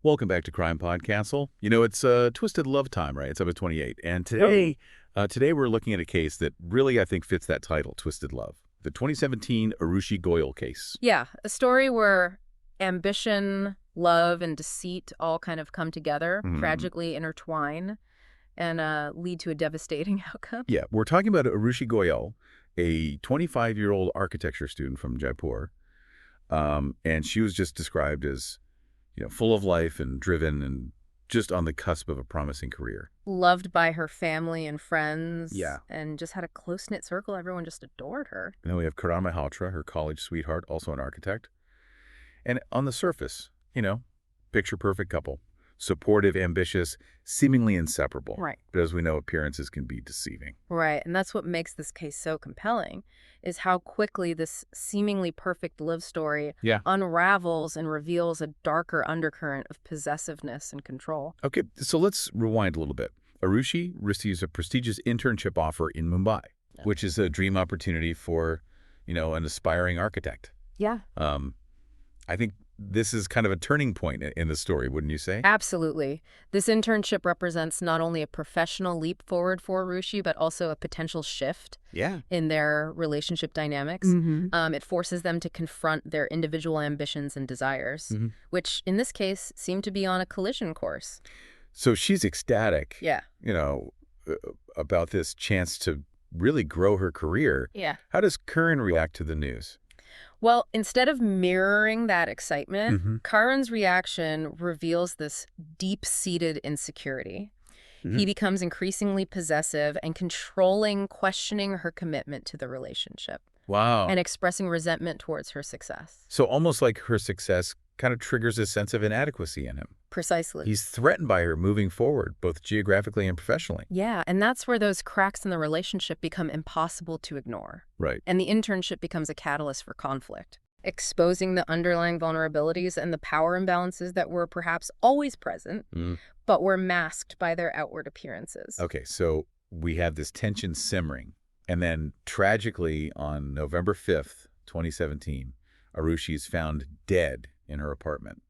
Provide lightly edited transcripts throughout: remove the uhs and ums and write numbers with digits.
Welcome back to Crime Podcastle. It's Twisted Love time, right? It's episode 28. And today we're looking at a case that really, I think, fits that title, Twisted Love. The 2017 Arushi Goyal case. Yeah, a story where ambition, love, and deceit all kind of come together, tragically intertwine, and lead to a devastating outcome. Yeah, we're talking about Arushi Goyal, a 25-year-old architecture student from Jaipur. And she was just described as full of life and driven and just on the cusp of a promising career. Loved by her family and friends. Yeah. And just had a close-knit circle. Everyone just adored her. And then we have Karan Malhotra, her college sweetheart, also an architect. And on the surface, picture-perfect couple. Supportive, ambitious, seemingly inseparable. Right. But as we know, appearances can be deceiving. Right. And that's what makes this case so compelling, is how quickly this seemingly perfect love story unravels and reveals a darker undercurrent of possessiveness and control. Okay, so let's rewind a little bit. Arushi receives a prestigious internship offer in Mumbai, which is a dream opportunity for, an aspiring architect. Yeah. I think this is kind of a turning point in the story, wouldn't you say? Absolutely. This internship represents not only a professional leap forward for Arushi, but also a potential shift in their relationship dynamics. It forces them to confront their individual ambitions and desires, which in this case seem to be on a collision course. So she's ecstatic, Yeah. About this chance to really grow her career. Yeah. How does Karan react to the news? Well, instead of mirroring that excitement, Karan's reaction reveals this deep-seated insecurity. He becomes increasingly possessive and controlling, questioning her commitment to the relationship. Wow. And expressing resentment towards her success. So almost like her success kind of triggers a sense of inadequacy in him. Precisely. He's threatened by her moving forward, both geographically and professionally. Yeah, and that's where those cracks in the relationship become impossible to ignore. Right. And the internship becomes a catalyst for conflict, exposing the underlying vulnerabilities and the power imbalances that were perhaps always present, but were masked by their outward appearances. Okay, so we have this tension simmering. And then tragically on November 5th, 2017, Arushi is found dead in her apartment.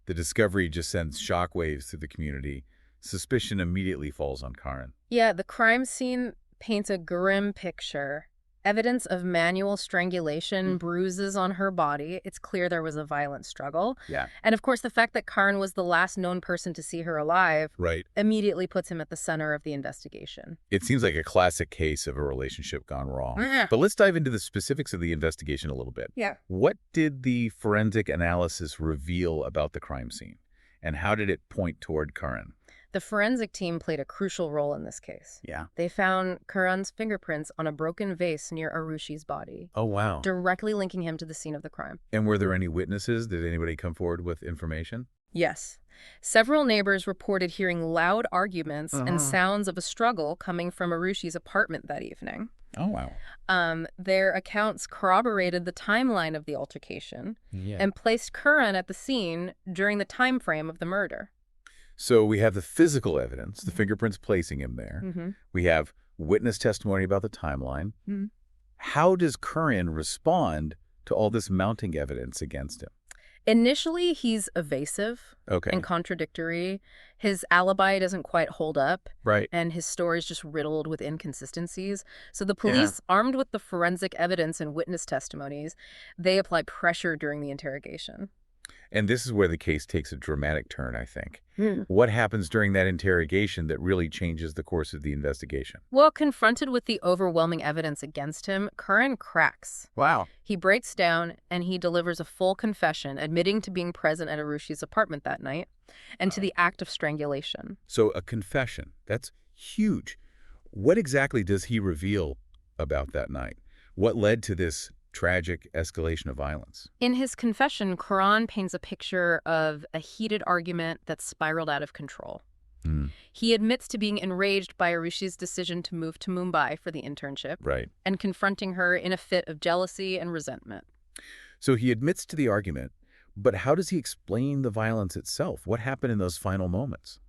The discovery just sends shockwaves through the community. Suspicion immediately falls on Karan. Yeah, the crime scene paints a grim picture. Evidence of manual strangulation, bruises on her body. It's clear there was a violent struggle. Yeah. And of course, the fact that Karan was the last known person to see her alive immediately puts him at the center of the investigation. It seems like a classic case of a relationship gone wrong. But let's dive into the specifics of the investigation a little bit. Yeah. What did the forensic analysis reveal about the crime scene? And how did it point toward Karan? The forensic team played a crucial role in this case. Yeah. They found Karan's fingerprints on a broken vase near Arushi's body. Oh, wow. Directly linking him to the scene of the crime. And were there any witnesses? Did anybody come forward with information? Yes. Several neighbors reported hearing loud arguments and sounds of a struggle coming from Arushi's apartment that evening. Oh, wow. Their accounts corroborated the timeline of the altercation and placed Karan at the scene during the time frame of the murder. So we have the physical evidence, the fingerprints placing him there. We have witness testimony about the timeline. How does Karan respond to all this mounting evidence against him? Initially, he's evasive and contradictory. His alibi doesn't quite hold up. Right. And his story's just riddled with inconsistencies. So the police, armed with the forensic evidence and witness testimonies, they apply pressure during the interrogation. And this is where the case takes a dramatic turn, I think. What happens during that interrogation that really changes the course of the investigation? Well, confronted with the overwhelming evidence against him, Karan cracks. Wow. He breaks down and he delivers a full confession, admitting to being present at Arushi's apartment that night and to the act of strangulation. So a confession. That's huge. What exactly does he reveal about that night? What led to this tragic escalation of violence? In his confession, Karan paints a picture of a heated argument that spiraled out of control. He admits to being enraged by Arushi's decision to move to Mumbai for the internship and confronting her in a fit of jealousy and resentment. So he admits to the argument, but how does he explain the violence itself? What happened in those final moments?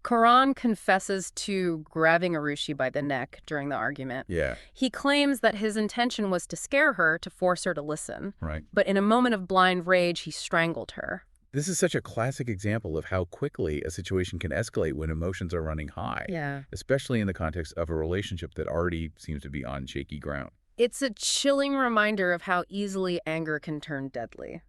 Karan confesses to grabbing Arushi by the neck during the argument. Yeah. He claims that his intention was to scare her to force her to listen. Right. But in a moment of blind rage, he strangled her. This is such a classic example of how quickly a situation can escalate when emotions are running high, especially in the context of a relationship that already seems to be on shaky ground. It's a chilling reminder of how easily anger can turn deadly.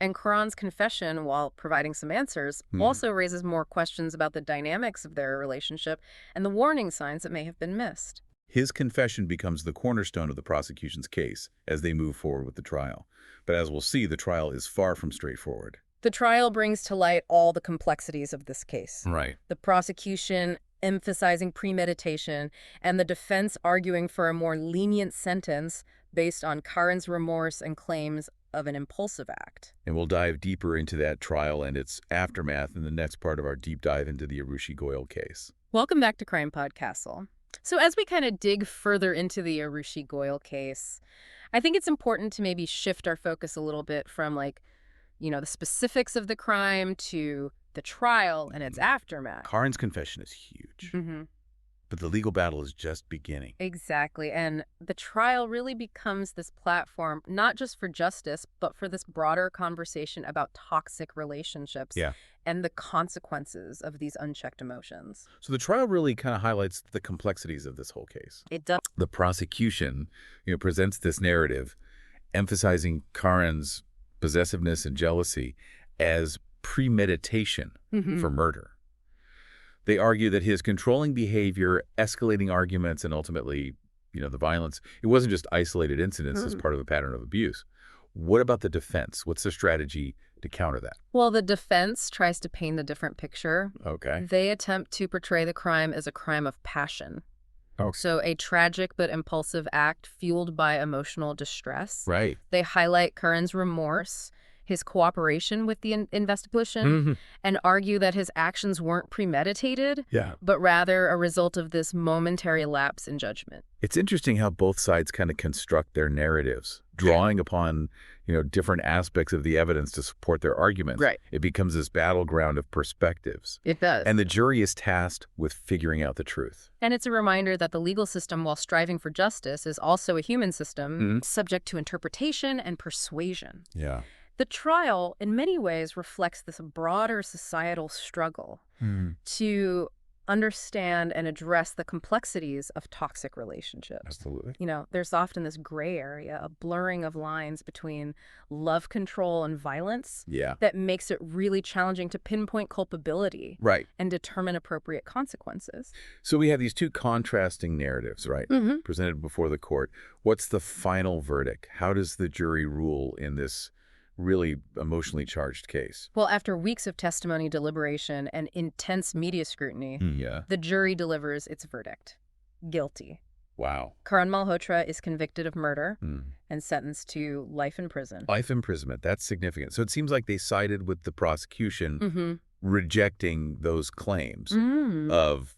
And Karan's confession, while providing some answers, also raises more questions about the dynamics of their relationship and the warning signs that may have been missed. His confession becomes the cornerstone of the prosecution's case as they move forward with the trial. But as we'll see, the trial is far from straightforward. The trial brings to light all the complexities of this case. Right. The prosecution emphasizing premeditation and the defense arguing for a more lenient sentence based on Karan's remorse and claims of an impulsive act. And we'll dive deeper into that trial and its aftermath in the next part of our deep dive into the Arushi Goyal case. Welcome back to Crime Podcastle. So as we kind of dig further into the Arushi Goyal case, I think it's important to maybe shift our focus a little bit from the specifics of the crime to the trial and its aftermath. Karan's confession is huge. But the legal battle is just beginning. Exactly. And the trial really becomes this platform, not just for justice, but for this broader conversation about toxic relationships and the consequences of these unchecked emotions. So the trial really kind of highlights the complexities of this whole case. It does. The prosecution, presents this narrative emphasizing Karan's possessiveness and jealousy as premeditation for murder. They argue that his controlling behavior, escalating arguments, and ultimately, the violence, it wasn't just isolated incidents as part of a pattern of abuse. What about the defense? What's the strategy to counter that? Well, the defense tries to paint a different picture. Okay. They attempt to portray the crime as a crime of passion. Okay. So a tragic but impulsive act fueled by emotional distress. Right. They highlight Karan's remorse, his cooperation with the investigation, and argue that his actions weren't premeditated, but rather a result of this momentary lapse in judgment. It's interesting how both sides kind of construct their narratives, drawing upon, different aspects of the evidence to support their arguments. Right. It becomes this battleground of perspectives. It does. And the jury is tasked with figuring out the truth. And it's a reminder that the legal system, while striving for justice, is also a human system subject to interpretation and persuasion. Yeah. The trial, in many ways, reflects this broader societal struggle to understand and address the complexities of toxic relationships. Absolutely. There's often this gray area, a blurring of lines between love control and violence that makes it really challenging to pinpoint culpability and determine appropriate consequences. So we have these two contrasting narratives, right, presented before the court. What's the final verdict? How does the jury rule in this really emotionally charged case? Well, after weeks of testimony, deliberation, and intense media scrutiny, the jury delivers its verdict. Guilty. Wow. Karan Malhotra is convicted of murder and sentenced to life in prison. Life imprisonment. That's significant. So it seems like they sided with the prosecution, rejecting those claims of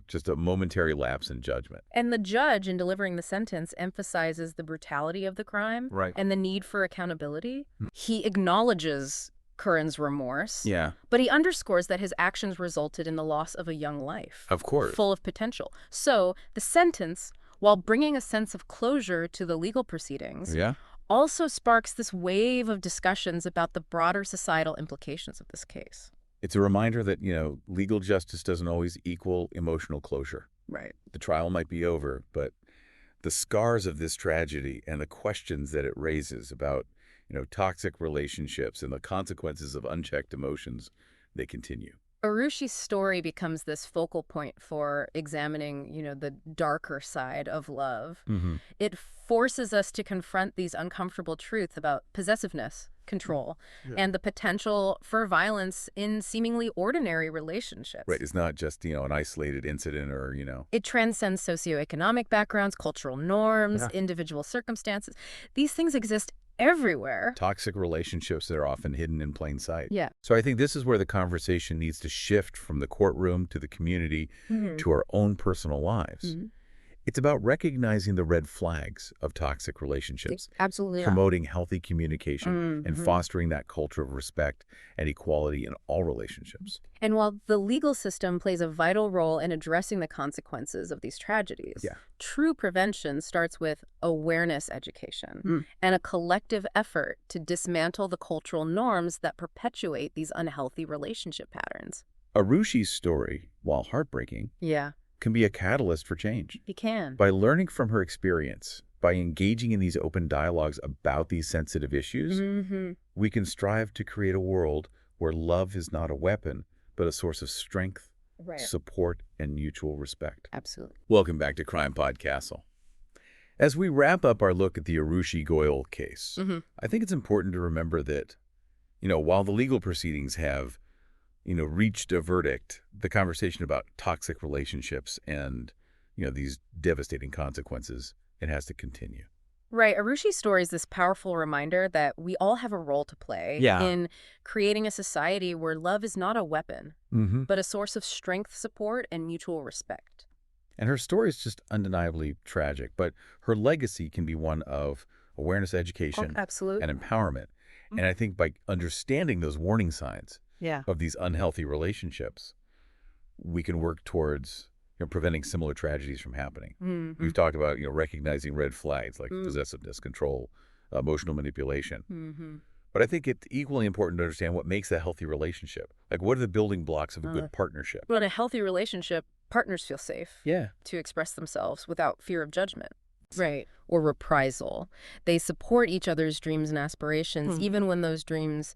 just a momentary lapse in judgment. And the judge, in delivering the sentence, emphasizes the brutality of the crime and the need for accountability. He acknowledges Karan's remorse, but he underscores that his actions resulted in the loss of a young life. Of course. Full of potential. So the sentence, while bringing a sense of closure to the legal proceedings, also sparks this wave of discussions about the broader societal implications of this case. It's a reminder that, legal justice doesn't always equal emotional closure. Right. The trial might be over, but the scars of this tragedy and the questions that it raises about, toxic relationships and the consequences of unchecked emotions, they continue. Arushi's story becomes this focal point for examining, the darker side of love. It forces us to confront these uncomfortable truths about possessiveness, control, and the potential for violence in seemingly ordinary relationships. Right. It's not just, an isolated incident or, It transcends socioeconomic backgrounds, cultural norms, individual circumstances. These things exist everywhere. Toxic relationships that are often hidden in plain sight. Yeah. So I think this is where the conversation needs to shift from the courtroom to the community to our own personal lives. It's about recognizing the red flags of toxic relationships, Absolutely. promoting healthy communication, and fostering that culture of respect and equality in all relationships. And while the legal system plays a vital role in addressing the consequences of these tragedies, true prevention starts with awareness education and a collective effort to dismantle the cultural norms that perpetuate these unhealthy relationship patterns. Arushi's story, while heartbreaking, can be a catalyst for change. It can. By learning from her experience, by engaging in these open dialogues about these sensitive issues, we can strive to create a world where love is not a weapon, but a source of strength, support, and mutual respect. Absolutely. Welcome back to Crime Podcastle. As we wrap up our look at the Arushi Goyal case, I think it's important to remember that, while the legal proceedings have reached a verdict, the conversation about toxic relationships and, these devastating consequences, it has to continue. Right. Arushi's story is this powerful reminder that we all have a role to play in creating a society where love is not a weapon, but a source of strength, support, and mutual respect. And her story is just undeniably tragic, but her legacy can be one of awareness, education, and empowerment. And I think by understanding those warning signs, of these unhealthy relationships, we can work towards preventing similar tragedies from happening. We've talked about recognizing red flags like possessiveness, control, emotional manipulation. But I think it's equally important to understand what makes a healthy relationship. Like, what are the building blocks of a good partnership? Well, in a healthy relationship, partners feel safe to express themselves without fear of judgment. Or reprisal. They support each other's dreams and aspirations, even when those dreams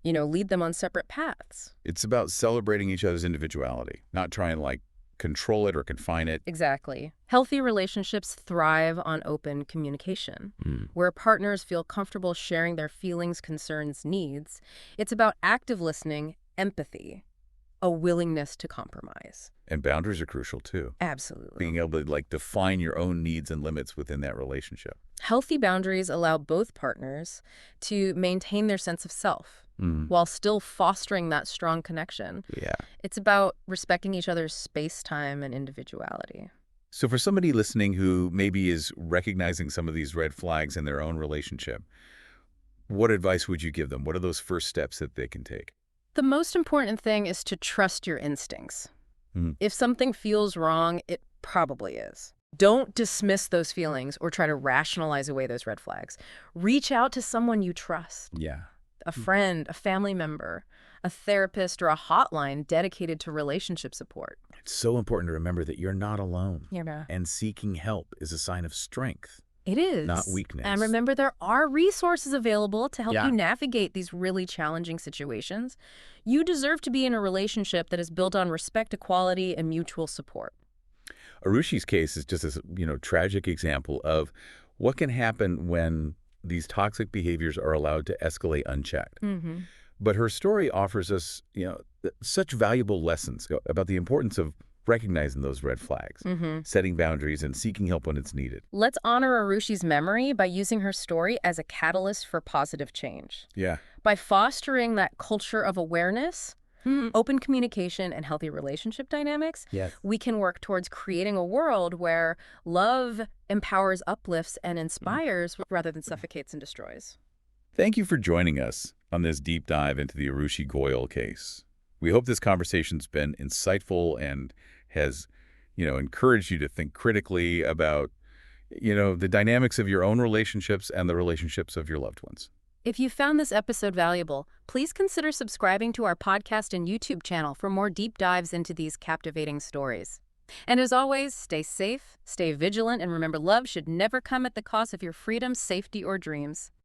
lead them on separate paths. It's about celebrating each other's individuality, not trying to control it or confine it. Exactly. Healthy relationships thrive on open communication, where partners feel comfortable sharing their feelings, concerns, needs. It's about active listening, empathy, a willingness to compromise. And boundaries are crucial too. Absolutely. Being able to define your own needs and limits within that relationship. Healthy boundaries allow both partners to maintain their sense of self while still fostering that strong connection. It's about respecting each other's space, time, and individuality. So for somebody listening who maybe is recognizing some of these red flags in their own relationship, what advice would you give them? What are those first steps that they can take? The most important thing is to trust your instincts. If something feels wrong, it probably is. Don't dismiss those feelings or try to rationalize away those red flags. Reach out to someone you trust. A friend, a family member, a therapist, or a hotline dedicated to relationship support. It's so important to remember that you're not alone. And seeking help is a sign of strength. It is. Not weakness. And remember, there are resources available to help you navigate these really challenging situations. You deserve to be in a relationship that is built on respect, equality, and mutual support. Arushi's case is just a tragic example of what can happen when these toxic behaviors are allowed to escalate unchecked. But her story offers us, such valuable lessons about the importance of recognizing those red flags, setting boundaries, and seeking help when it's needed. Let's honor Arushi's memory by using her story as a catalyst for positive change. By fostering that culture of awareness, open communication, and healthy relationship dynamics, we can work towards creating a world where love empowers, uplifts, and inspires rather than suffocates and destroys. Thank you for joining us on this deep dive into the Arushi Goyal case. We hope this conversation's been insightful and has, encouraged you to think critically about, the dynamics of your own relationships and the relationships of your loved ones. If you found this episode valuable, please consider subscribing to our podcast and YouTube channel for more deep dives into these captivating stories. And as always, stay safe, stay vigilant, and remember, love should never come at the cost of your freedom, safety, or dreams.